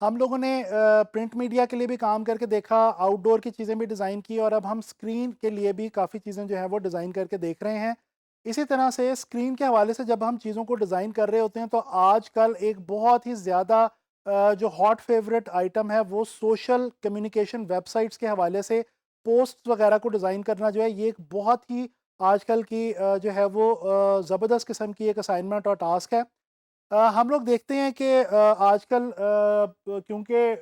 हम लोगों ने प्रिंट मीडिया के लिए भी काम करके देखा, आउटडोर की चीज़ें भी डिज़ाइन की और अब हम स्क्रीन के लिए भी काफ़ी चीज़ें जो हैं वो डिज़ाइन करके देख रहे हैं। इसी तरह से स्क्रीन के हवाले से जब हम चीज़ों को डिज़ाइन कर रहे होते हैं तो आजकल एक बहुत ही ज़्यादा जो हॉट फेवरेट आइटम है वो सोशल कम्युनिकेशन वेबसाइट्स के हवाले से पोस्ट वगैरह को डिज़ाइन करना जो है ये एक बहुत ही आजकल की जो है वो ज़बरदस्त किस्म की एक असाइनमेंट और टास्क है। हम लोग देखते हैं कि आजकल क्योंकि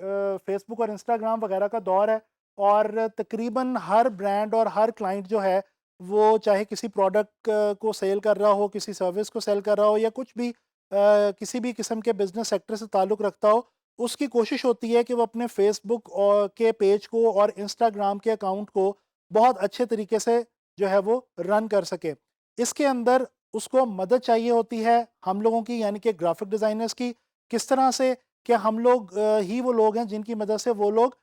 फ़ेसबुक और इंस्टाग्राम वगैरह का दौर है और तकरीबन हर ब्रांड और हर क्लाइंट जो है, वो चाहे किसी प्रोडक्ट को सेल कर रहा हो, किसी सर्विस को सेल कर रहा हो या कुछ भी किसी भी किस्म के बिज़नेस सेक्टर से ताल्लुक़ रखता हो, उसकी कोशिश होती है कि वो अपने फ़ेसबुक के पेज को और इंस्टाग्राम के अकाउंट को बहुत अच्छे तरीके से जो है वो रन कर सके। इसके अंदर उसको मदद चाहिए होती है हम लोगों की यानी कि ग्राफिक डिज़ाइनर्स की। किस तरह से कि हम लोग ही वो लोग हैं जिनकी मदद से वो लोग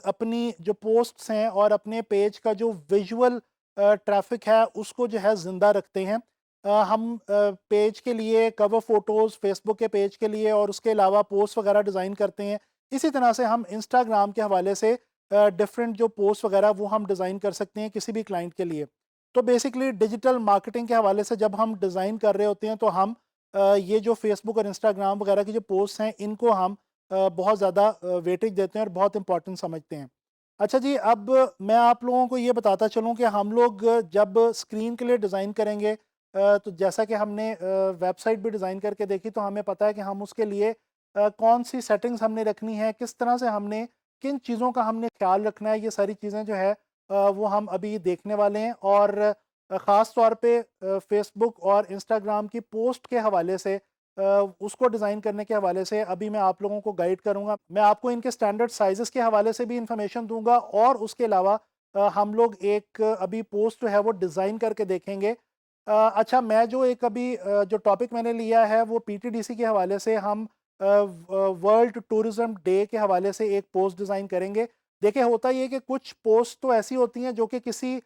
अपनी जो पोस्ट्स हैं और अपने पेज का जो विजुअल ट्रैफ़िक है उसको जो है ज़िंदा रखते हैं। हम पेज के लिए कवर फ़ोटोज़ फ़ेसबुक के पेज के लिए और उसके अलावा पोस्ट वगैरह डिज़ाइन करते हैं। इसी तरह से हम इंस्टाग्राम के हवाले से डिफ़रेंट जो पोस्ट वगैरह वो हम डिज़ाइन कर सकते हैं किसी भी क्लाइंट के लिए। तो बेसिकली डिजिटल मार्केटिंग के हवाले से जब हम डिज़ाइन कर रहे होते हैं तो हम ये जो फ़ेसबुक और इंस्टाग्राम वगैरह की जो पोस्ट हैं इनको हम बहुत ज़्यादा वेटेज देते हैं और बहुत इम्पोर्टेंट समझते हैं। अच्छा जी, अब मैं आप लोगों को ये बताता चलूँ कि हम लोग जब स्क्रीन के लिए डिज़ाइन करेंगे तो जैसा कि हमने वेबसाइट भी डिज़ाइन करके देखी तो हमें पता है कि हम उसके लिए कौन-सी सेटिंग्स हमने रखनी है, किस तरह से हमने किन चीज़ों का हमने ख़्याल रखना है, ये सारी चीज़ें जो है वो हम अभी देखने वाले हैं और ख़ास तौर पे फ़ेसबुक और इंस्टाग्राम की पोस्ट के हवाले से उसको डिज़ाइन करने के हवाले से अभी मैं आप लोगों को गाइड करूँगा। मैं आपको इनके स्टैंडर्ड साइज़ेज़ के हवाले से भी इन्फॉर्मेशन दूँगा और उसके अलावा हम लोग एक अभी पोस्ट जो है वो डिज़ाइन करके देखेंगे। अच्छा, मैं जो एक अभी जो टॉपिक मैंने लिया है वो पीटीडीसी के हवाले से हम वर्ल्ड टूरिज़्म डे के हवाले से एक पोस्ट डिज़ाइन करेंगे। देखिए, होता ये है कि कुछ पोस्ट तो ऐसी होती हैं जो कि किसी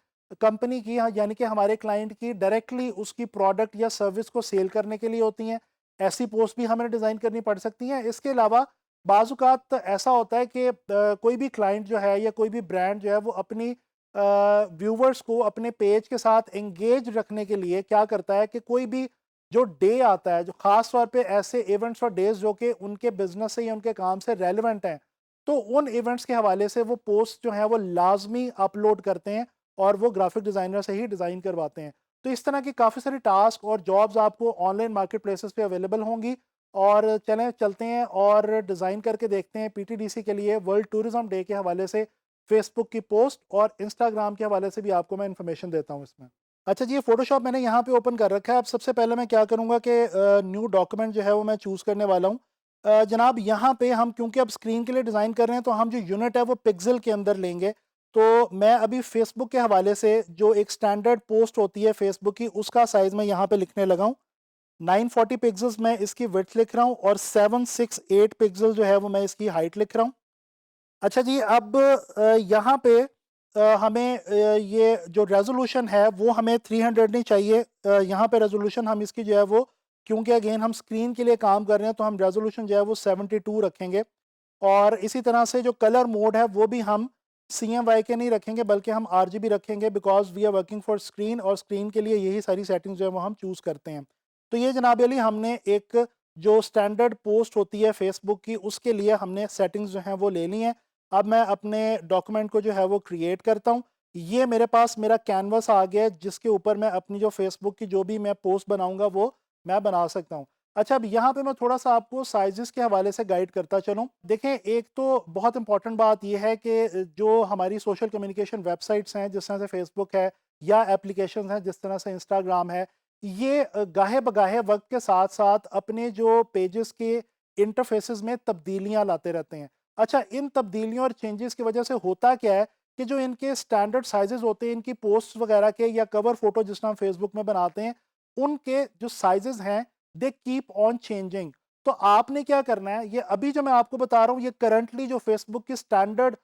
कंपनी की यानी कि हमारे क्लाइंट की डायरेक्टली उसकी प्रोडक्ट या सर्विस को सेल करने के लिए होती हैं। ऐसी पोस्ट भी हमें डिज़ाइन करनी पड़ सकती हैं। इसके अलावा बाज़-औक़ात ऐसा होता है कि कोई भी क्लाइंट जो है या कोई भी ब्रांड जो है वो अपनी व्यूअर्स को अपने पेज के साथ एंगेज रखने के लिए क्या करता है कि कोई भी जो डे आता है, जो ख़ास तौर पे ऐसे इवेंट्स और डेज़ जो कि उनके बिज़नेस से या उनके काम से रेलेवेंट हैं, तो उन इवेंट्स के हवाले से वो पोस्ट जो है वो लाज़मी अपलोड करते हैं और वो ग्राफ़िक डिज़ाइनर से ही डिज़ाइन करवाते हैं। तो इस तरह की काफ़ी सारी टास्क और जॉब्स आपको ऑनलाइन मार्केट प्लेसेस पे अवेलेबल होंगी और चलते हैं और डिज़ाइन करके देखते हैं पीटीडीसी के लिए वर्ल्ड टूरिज़्म डे के हवाले से फ़ेसबुक की पोस्ट और इंस्टाग्राम के हवाले से भी आपको मैं इन्फॉर्मेशन देता हूँ इसमें। अच्छा जी, ये फ़ोटोशॉप मैंने यहाँ पे ओपन कर रखा है। अब सबसे पहले मैं क्या करूँगा कि न्यू डॉक्यूमेंट जो है वो मैं चूज़ करने वाला हूँ। जनाब, यहाँ पे हम क्योंकि अब स्क्रीन के लिए डिज़ाइन कर रहे हैं तो हम जो यूनिट है वो पिक्सल के अंदर लेंगे। तो मैं अभी फ़ेसबुक के हवाले से जो एक स्टैंडर्ड पोस्ट होती है फ़ेसबुक की उसका साइज़ मैं यहाँ पे लिखने लगा हूँ। 940 पिक्सेल्स मैं इसकी विड्थ लिख रहा हूँ और 768 पिक्सल जो है वो मैं इसकी हाइट लिख रहा हूँ। अच्छा जी, अब यहाँ पे हमें ये जो रेज़ोल्यूशन है वो हमें 300 नहीं चाहिए। यहाँ पे रेज़ोल्यूशन हम इसकी जो है वो क्योंकि अगेन हम स्क्रीन के लिए काम कर रहे हैं तो हम रेज़ोल्यूशन जो है वो 72 रखेंगे और इसी तरह से जो कलर मोड है वो भी हम CMYK नहीं रखेंगे बल्कि हम RGB रखेंगे because we are working for screen और स्क्रीन के लिए यही सारी सेटिंग्स जो है वो हम चूज़ करते हैं। तो ये जनाब अली हमने एक जो स्टैंडर्ड पोस्ट होती है फ़ेसबुक की उसके लिए हमने सेटिंग्स जो हैं वो ले ली हैं। अब मैं अपने डॉक्यूमेंट को जो है वो क्रिएट करता हूँ। ये मेरे पास मेरा कैनवास आ गया है जिसके ऊपर मैं अपनी जो फ़ेसबुक की जो भी मैं पोस्ट बनाऊँगा वो मैं बना सकता हूँ। अच्छा, अब यहाँ पे मैं थोड़ा-सा आपको साइज़ेज़ के हवाले से गाइड करता चलूँ। देखें, एक तो बहुत इम्पोर्टेंट बात ये है कि जो हमारी सोशल कम्युनिकेशन वेबसाइट्स हैं जिस तरह से फ़ेसबुक है या एप्लीकेशंस हैं जिस तरह से इंस्टाग्राम है, ये गाहे-बगाहे वक़्त के साथ-साथ अपने जो पेजेज़ के इंटरफ़ेसेस में तब्दीलियाँ लाते रहते हैं। अच्छा, इन तब्दीलियों और चेंजेस की वजह से होता क्या है कि जो इनके स्टैंडर्ड साइजेस होते हैं इनकी पोस्ट वगैरह के या कवर फोटो जिस तरह हम फेसबुक में बनाते हैं, उनके जो साइजेस हैं दे कीप ऑन चेंजिंग। तो आपने क्या करना है, ये अभी जो मैं आपको बता रहा हूँ ये करंटली जो फेसबुक की स्टैंडर्ड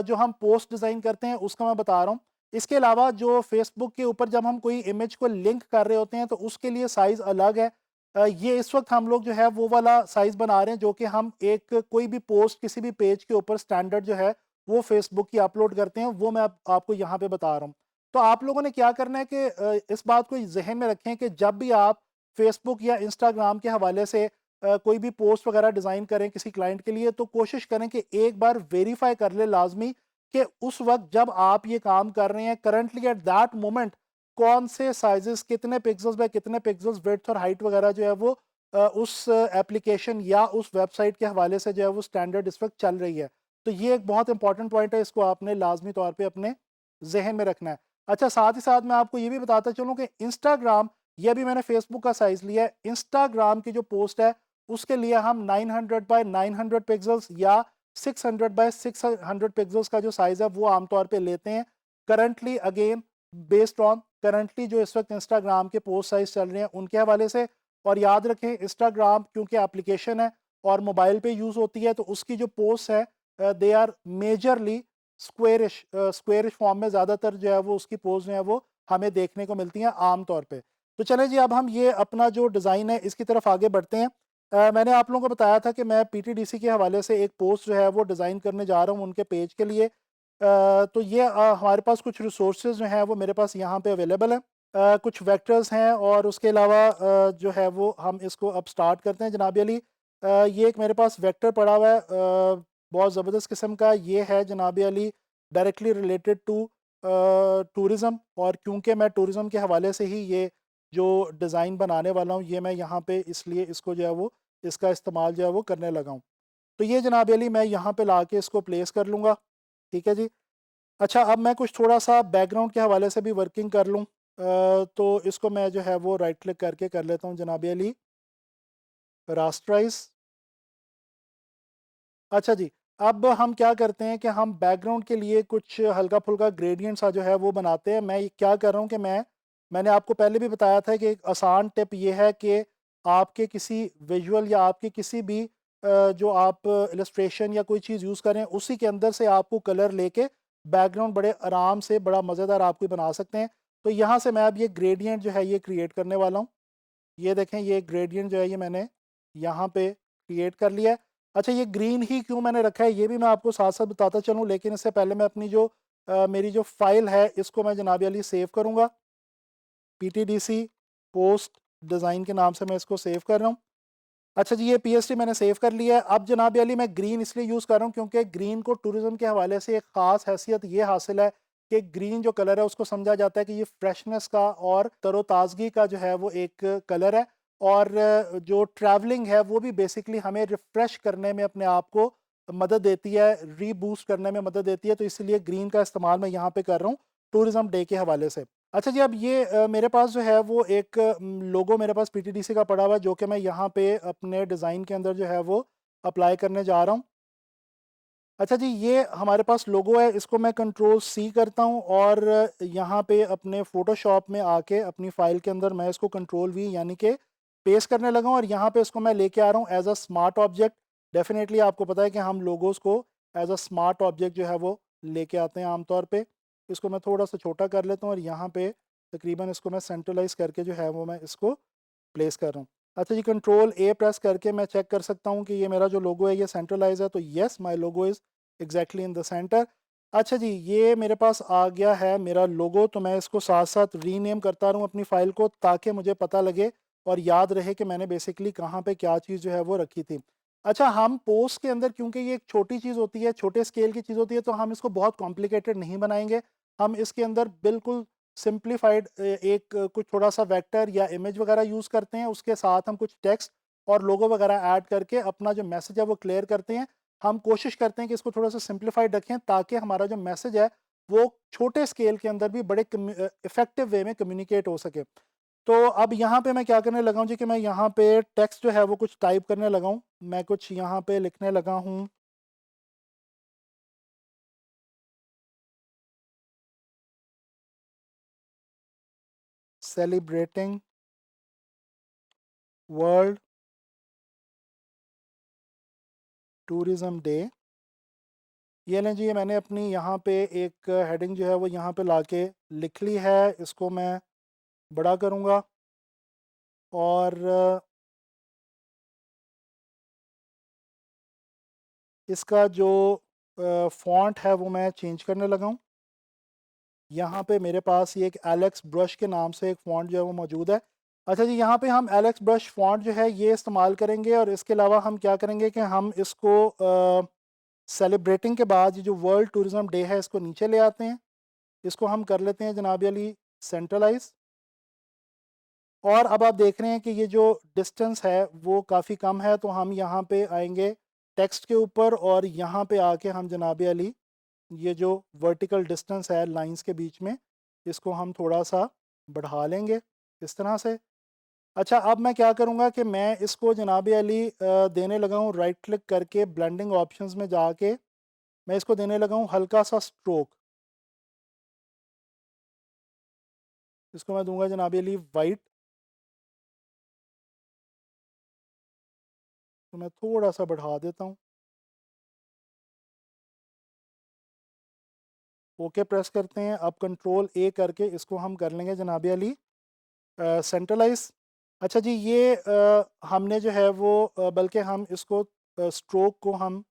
जो हम पोस्ट डिज़ाइन करते हैं उसका मैं बता रहा हूँ। इसके अलावा जो फेसबुक के ऊपर जब हम कोई इमेज को लिंक कर रहे होते हैं तो उसके लिए साइज़ अलग है। ये इस वक्त हम लोग जो है वो वाला साइज़ बना रहे हैं जो कि हम एक कोई भी पोस्ट किसी भी पेज के ऊपर स्टैंडर्ड जो है वो फेसबुक की अपलोड करते हैं, वो मैं आपको यहाँ पे बता रहा हूँ। तो आप लोगों ने क्या करना है कि इस बात को जहन में रखें कि जब भी आप फेसबुक या इंस्टाग्राम के हवाले से कोई भी पोस्ट वगैरह डिज़ाइन करें किसी क्लाइंट के लिए, तो कोशिश करें कि एक बार वेरीफाई कर ले लाजमी कि उस वक्त जब आप ये काम कर रहे हैं करंटली एट दैट मोमेंट कौन से साइजेस, कितने पिक्सल्स बाय कितने पिक्सल्स, विड्थ और हाइट वगैरह जो है वो उस एप्लीकेशन या उस वेबसाइट के हवाले से जो है वो स्टैंडर्ड इस वक्त चल रही है। तो ये एक बहुत इंपॉर्टेंट पॉइंट है, इसको आपने लाजमी तौर पे अपने जहन में रखना है। अच्छा, साथ ही साथ मैं आपको ये भी बताता चलूँ कि इंस्टाग्राम, ये भी मैंने फेसबुक का साइज़ लिया है, इंस्टाग्राम की जो पोस्ट है उसके लिए हम 900 बाय 900 पिक्सल्स या 600 बाय 600 पिक्सल्स का जो साइज़ है वो आमतौर पे लेते हैं। Currently again based on currently जो इस वक्त इंस्टाग्राम के पोस्ट साइज चल रहे हैं उनके हवाले से। और याद रखें इंस्टाग्राम क्योंकि एप्लीकेशन है और मोबाइल पे यूज़ होती है, तो उसकी जो पोस्ट है they are majorly squarish form में ज़्यादातर जो है वो उसकी पोस्ट जो है वो हमें देखने को मिलती हैं आम तौर पे। तो चलें जी, अब हम ये अपना जो डिज़ाइन है इसकी तरफ आगे बढ़ते हैं। मैंने आप लोगों को बताया था कि मैं पीटीडीसी के हवाले से एक पोस्ट जो है वो डिज़ाइन करने जा रहा हूँ उनके पेज के लिए। तो ये हमारे पास कुछ रिसोर्सेज जो हैं वो मेरे पास यहाँ पे अवेलेबल हैं। कुछ वेक्टर्स हैं और उसके अलावा जो है वो हम इसको अब स्टार्ट करते हैं जनाब अली। ये एक मेरे पास वेक्टर पड़ा हुआ है बहुत ज़बरदस्त किस्म का, ये है जनाब Ali directly related to tourism. और क्योंकि मैं टूरिज़्म के हवाले से ही ये जो डिज़ाइन बनाने वाला हूँ ये मैं यहाँ पे इसलिए इसको जो है वो इसका इस्तेमाल जो है वो करने लगा हूँ। तो ये जनाब अली मैं यहाँ पे ला के इसको प्लेस कर लूँगा। ठीक है जी। अच्छा, अब मैं कुछ थोड़ा-सा बैकग्राउंड के हवाले से भी वर्किंग कर लूँ। तो इसको मैं जो है वो राइट क्लिक करके कर लेता हूँ जनाब अली, रास्टराइज़। अच्छा जी, अब हम क्या करते हैं कि हम बैकग्राउंड के लिए कुछ हल्का-फुल्का ग्रेडिएंट सा जो है वो बनाते हैं। मैं ये क्या कर रहा हूँ कि मैंने आपको पहले भी बताया था कि एक आसान टिप ये है कि आपके किसी विजुअल या आपके किसी भी जो आप इलस्ट्रेशन या कोई चीज़ यूज़ कर रहे हैं, उसी के अंदर से आपको कलर लेके बैकग्राउंड बड़े आराम से बड़ा मज़ेदार आप कोई बना सकते हैं। तो यहाँ से मैं अब ये ग्रेडिएंट जो है ये क्रिएट करने वाला हूँ। ये देखें, ये ग्रेडिएंट जो है ये मैंने यहाँ पे क्रिएट कर लिया है। अच्छा, ये ग्रीन ही क्यों मैंने रखा है ये भी मैं आपको साथ-साथ बताता चलूँ, लेकिन इससे पहले मैं अपनी जो मेरी जो फ़ाइल है इसको मैं जनाब अली सेव करूँगा। पीटीडीसी पोस्ट डिज़ाइन के नाम से मैं इसको सेव कर रहा हूँ। अच्छा जी, ये पीएसटी मैंने सेव कर लिया है। अब जनाब अली मैं ग्रीन इसलिए यूज़ कर रहा हूँ क्योंकि ग्रीन को टूरिज़्म के हवाले से एक ख़ास हैसियत ये हासिल है कि ग्रीन जो कलर है उसको समझा जाता है कि ये फ्रेशनेस का और तरोताज़गी का जो है वो एक कलर है। और जो ट्रैवलिंग है वो भी बेसिकली हमें रिफ़्रेश करने में अपने आप को मदद देती है, रीबूस्ट करने में मदद देती है। तो इसलिए ग्रीन का इस्तेमाल मैं यहाँ पे कर रहा हूँ टूरिज़्म डे के हवाले से। अच्छा जी, अब ये मेरे पास जो है वो एक लोगो मेरे पास पीटीडीसी का पड़ा हुआ है जो कि मैं यहाँ पे अपने डिज़ाइन के अंदर जो है वो अप्लाई करने जा रहा हूँ। अच्छा जी, ये हमारे पास लोगो है, इसको मैं कंट्रोल सी करता हूँ और यहाँ पे अपने फ़ोटोशॉप में आके अपनी फ़ाइल के अंदर मैं इसको कंट्रोल वी यानी कि पेस्ट करने लगा हूँ और यहाँ पे इसको मैं लेके आ रहा हूँ as a smart object. Definitely आपको पता है कि हम लोगोज़ को एज़ अ स्मार्ट ऑब्जेक्ट जो है वो लेके आते हैं आमतौर पे। इसको मैं थोड़ा-सा छोटा कर लेता हूँ और यहाँ पे तकरीबन इसको मैं सेंट्रलाइज़ करके जो है वो मैं इसको प्लेस कर रहा हूँ। अच्छा जी, कंट्रोल ए प्रेस करके मैं चेक कर सकता हूँ कि ये मेरा जो लोगो है ये सेंट्रलाइज़ है, तो yes my logo is exactly in the centre. अच्छा जी, ये मेरे पास आ गया है मेरा लोगो, तो मैं इसको साथ-साथ रीनेम करता रहूँ अपनी फ़ाइल को ताकि मुझे पता लगे और याद रहे कि मैंने बेसिकली कहाँ पे क्या चीज़ जो है वो रखी थी। अच्छा, हम पोस्ट के अंदर क्योंकि ये एक छोटी चीज़ होती है, छोटे स्केल की चीज़ होती है, तो हम इसको बहुत कॉम्प्लिकेटेड नहीं बनाएँगे। हम इसके अंदर बिल्कुल सिंप्लीफाइड एक कुछ थोड़ा-सा वेक्टर या इमेज वगैरह यूज़ करते हैं, उसके साथ हम कुछ टेक्स्ट और लोगो वगैरह ऐड करके अपना जो मैसेज है वो क्लियर करते हैं। हम कोशिश करते हैं कि इसको थोड़ा-सा सिंप्लीफाइड रखें ताकि हमारा जो मैसेज है वो छोटे स्केल के अंदर भी बड़े इफ़ेक्टिव वे में कम्युनिकेट हो सके। तो अब यहाँ पे मैं क्या करने लगा हूँ जी कि मैं यहाँ पे टेक्स्ट जो है वो कुछ टाइप करने लगा हूँ। मैं कुछ यहाँ पे लिखने लगा हूँ, सेलिब्रेटिंग वर्ल्ड टूरिज़्म डे। ये लें जी, ये मैंने अपनी यहाँ पे एक हेडिंग जो है वो यहाँ पे लाके लिख ली है। इसको मैं बड़ा करूँगा और इसका जो फ़ॉन्ट है वो मैं चेंज करने लगा हूँ। यहाँ पे मेरे पास ये एक एलेक्स ब्रश के नाम से एक फ़ॉन्ट जो है वो मौजूद है। अच्छा जी, यहाँ पे हम एलेक्स ब्रश फ़ॉन्ट जो है ये इस्तेमाल करेंगे, और इसके अलावा हम क्या करेंगे कि हम इसको सेलिब्रेटिंग के बाद ये जो वर्ल्ड टूरिज़्म डे है इसको नीचे ले आते हैं। इसको हम कर लेते हैं जनाब अली सेंट्रलाइज़। और अब आप देख रहे हैं कि ये जो डिस्टेंस है वो काफ़ी कम है, तो हम यहाँ पे आएंगे टेक्स्ट के ऊपर, और यहाँ पे आके हम जनाब अली ये जो वर्टिकल डिस्टेंस है लाइंस के बीच में, इसको हम थोड़ा सा बढ़ा लेंगे इस तरह से। अच्छा, अब मैं क्या करूँगा कि मैं इसको जनाब अली देने लगा हूँ राइट क्लिक करके ब्लेंडिंग ऑप्शंस में जाके, मैं इसको देने लगा हूँ हल्का सा स्ट्रोक। इसको मैं दूंगा जनाब अली वाइट। तो मैं थोड़ा सा बढ़ा देता हूँ, ओके प्रेस करते हैं। अब कंट्रोल ए करके इसको हम कर लेंगे जनाब अली सेंट्रलाइज। अच्छा जी, ये हमने जो है वो बल्कि हम इसको स्ट्रोक को हम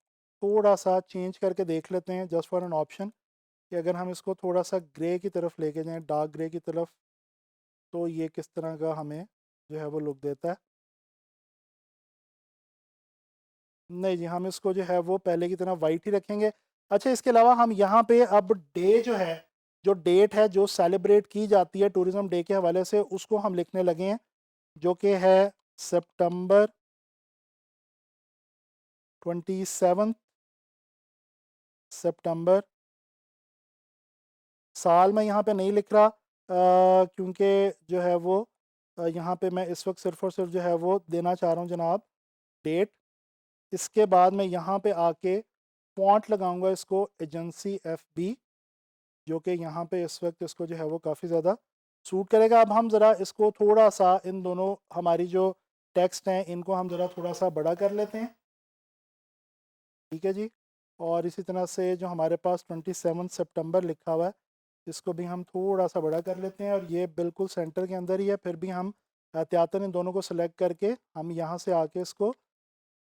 थोड़ा सा चेंज करके देख लेते हैं, जस्ट फॉर एन ऑप्शन, कि अगर हम इसको थोड़ा सा ग्रे की तरफ लेके जाएं, डार्क ग्रे की तरफ, तो ये किस तरह का हमें जो है वो लुक देता है। नहीं जी, हम इसको जो है वो पहले की तरह वाइट ही रखेंगे। अच्छा, इसके अलावा हम यहाँ पे अब डे जो है, जो डेट है जो सेलिब्रेट की जाती है टूरिज्म डे के हवाले से, उसको हम लिखने लगे हैं, जो कि है सितंबर 27 सितंबर। साल मैं यहाँ पे नहीं लिख रहा, क्योंकि जो है वो यहाँ पे मैं इस वक्त सिर्फ़ और सिर्फ जो है वो देना चाह रहा हूँ जनाब डेट। इसके बाद मैं यहाँ पे आके फ़ॉन्ट लगाऊंगा इसको एजेंसी FB, जो कि यहाँ पे इस वक्त इसको जो है वो काफ़ी ज़्यादा सूट करेगा। अब हम ज़रा इसको थोड़ा सा, इन दोनों हमारी जो टेक्स्ट हैं इनको हम ज़रा थोड़ा सा बड़ा कर लेते हैं, ठीक है जी। और इसी तरह से जो हमारे पास 27 सितंबर लिखा हुआ है, इसको भी हम थोड़ा सा बड़ा कर लेते हैं, और ये बिल्कुल सेंटर के अंदर ही है। फिर भी हम एहतियातन इन दोनों को सेलेक्ट करके हम यहाँ से आके इसको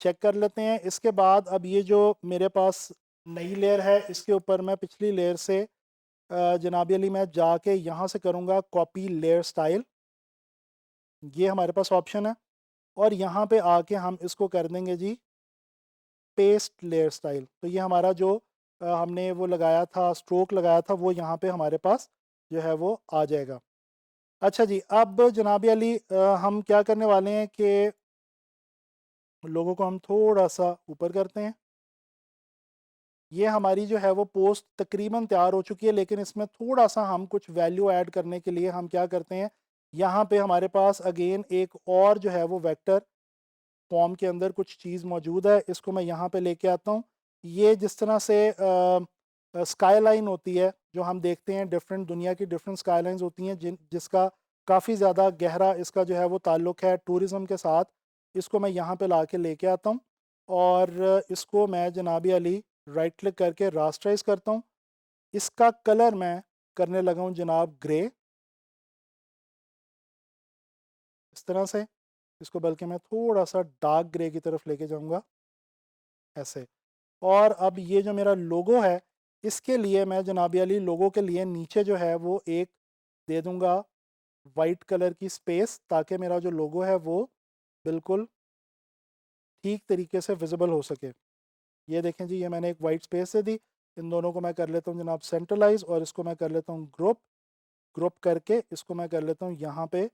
चेक कर लेते हैं। इसके बाद अब ये जो मेरे पास नई लेयर है, इसके ऊपर मैं पिछली लेयर से जनाब अली मैं जाके यहाँ से करूँगा कॉपी लेयर स्टाइल, ये हमारे पास ऑप्शन है। और यहाँ पे आके हम इसको कर देंगे जी पेस्ट लेयर स्टाइल। तो ये हमारा जो हमने वो लगाया था, स्ट्रोक लगाया था, वो यहाँ पे हमारे पास जो है वो आ जाएगा। अच्छा जी, अब जनाब अली हम क्या करने वाले हैं कि लोगों को हम थोड़ा सा ऊपर करते हैं। ये हमारी जो है वो पोस्ट तकरीबन तैयार हो चुकी है, लेकिन इसमें थोड़ा सा हम कुछ वैल्यू ऐड करने के लिए हम क्या करते हैं, यहाँ पे हमारे पास अगेन एक और जो है वो वेक्टर फॉर्म के अंदर कुछ चीज़ मौजूद है, इसको मैं यहाँ पे लेके आता हूँ। ये जिस तरह से स्काई लाइन होती है, जो हम देखते हैं डिफरेंट दुनिया की डिफरेंट स्काई लाइन्स होती हैं, जिसका काफ़ी ज़्यादा गहरा इसका जो है वो ताल्लुक़ है टूरिज़म के साथ, इसको मैं यहाँ पे ला के लेके आता हूँ। और इसको मैं जनाबी अली राइट क्लिक करके रास्टराइज करता हूँ। इसका कलर मैं करने लगा हूँ जनाब ग्रे, इस तरह से। इसको बल्कि मैं थोड़ा सा डार्क ग्रे की तरफ लेके जाऊँगा, ऐसे। और अब ये जो मेरा लोगो है, इसके लिए मैं जनाब अली लोगो के लिए नीचे जो है वो एक दे दूँगा वाइट कलर की स्पेस, ताकि मेरा जो लोगो है वो बिल्कुल ठीक तरीके से विजिबल हो सके। ये देखें जी, ये मैंने एक वाइट स्पेस दे दी। इन दोनों को मैं कर लेता हूँ जनाब सेंट्रलाइज, और इसको मैं कर लेता हूँ ग्रुप। ग्रुप करके इसको मैं कर लेता हूँ यहाँ पे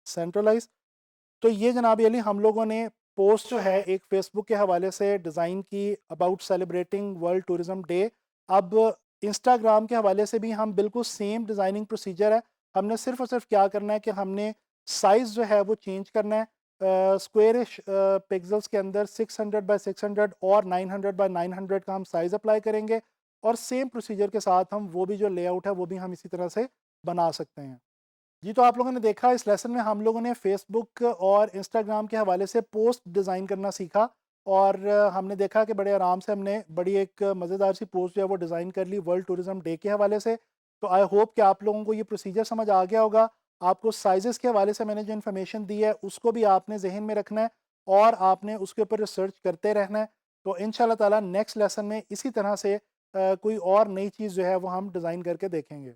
सेंट्रलाइज। तो ये जनाब अली हम लोगों ने पोस्ट जो है एक फेसबुक के हवाले से डिज़ाइन की about celebrating world tourism day. अब इंस्टाग्राम के हवाले से भी हम बिल्कुल सेम डिज़ाइनिंग प्रोसीजर है। हमने सिर्फ और सिर्फ क्या करना है कि हमने साइज़ जो है वो चेंज करना है। स्क्वेरिश पिक्सल्स के अंदर 600 बाय 600 और 900 बाय 900 का हम साइज़ अप्लाई करेंगे, और सेम प्रोसीजर के साथ हम वो भी जो लेआउट है वो भी हम इसी तरह से बना सकते हैं। जी, तो आप लोगों ने देखा इस लेसन में हम लोगों ने फेसबुक और इंस्टाग्राम के हवाले से पोस्ट डिज़ाइन करना सीखा, और हमने देखा कि बड़े आराम से हमने बड़ी एक मज़ेदार सी पोस्ट जो है वो डिज़ाइन कर ली वर्ल्ड टूरिज्म डे के हवाले से। तो आई होप कि आप लोगों को ये प्रोसीजर समझ आ गया होगा। आपको साइज़ेस के हवाले से मैंने जो इन्फॉर्मेशन दी है उसको भी आपने जहन में रखना है, और आपने उसके ऊपर रिसर्च करते रहना है। तो इंशाल्लाह ताला नेक्स्ट लेसन में इसी तरह से कोई और नई चीज़ जो है वो हम डिज़ाइन करके देखेंगे।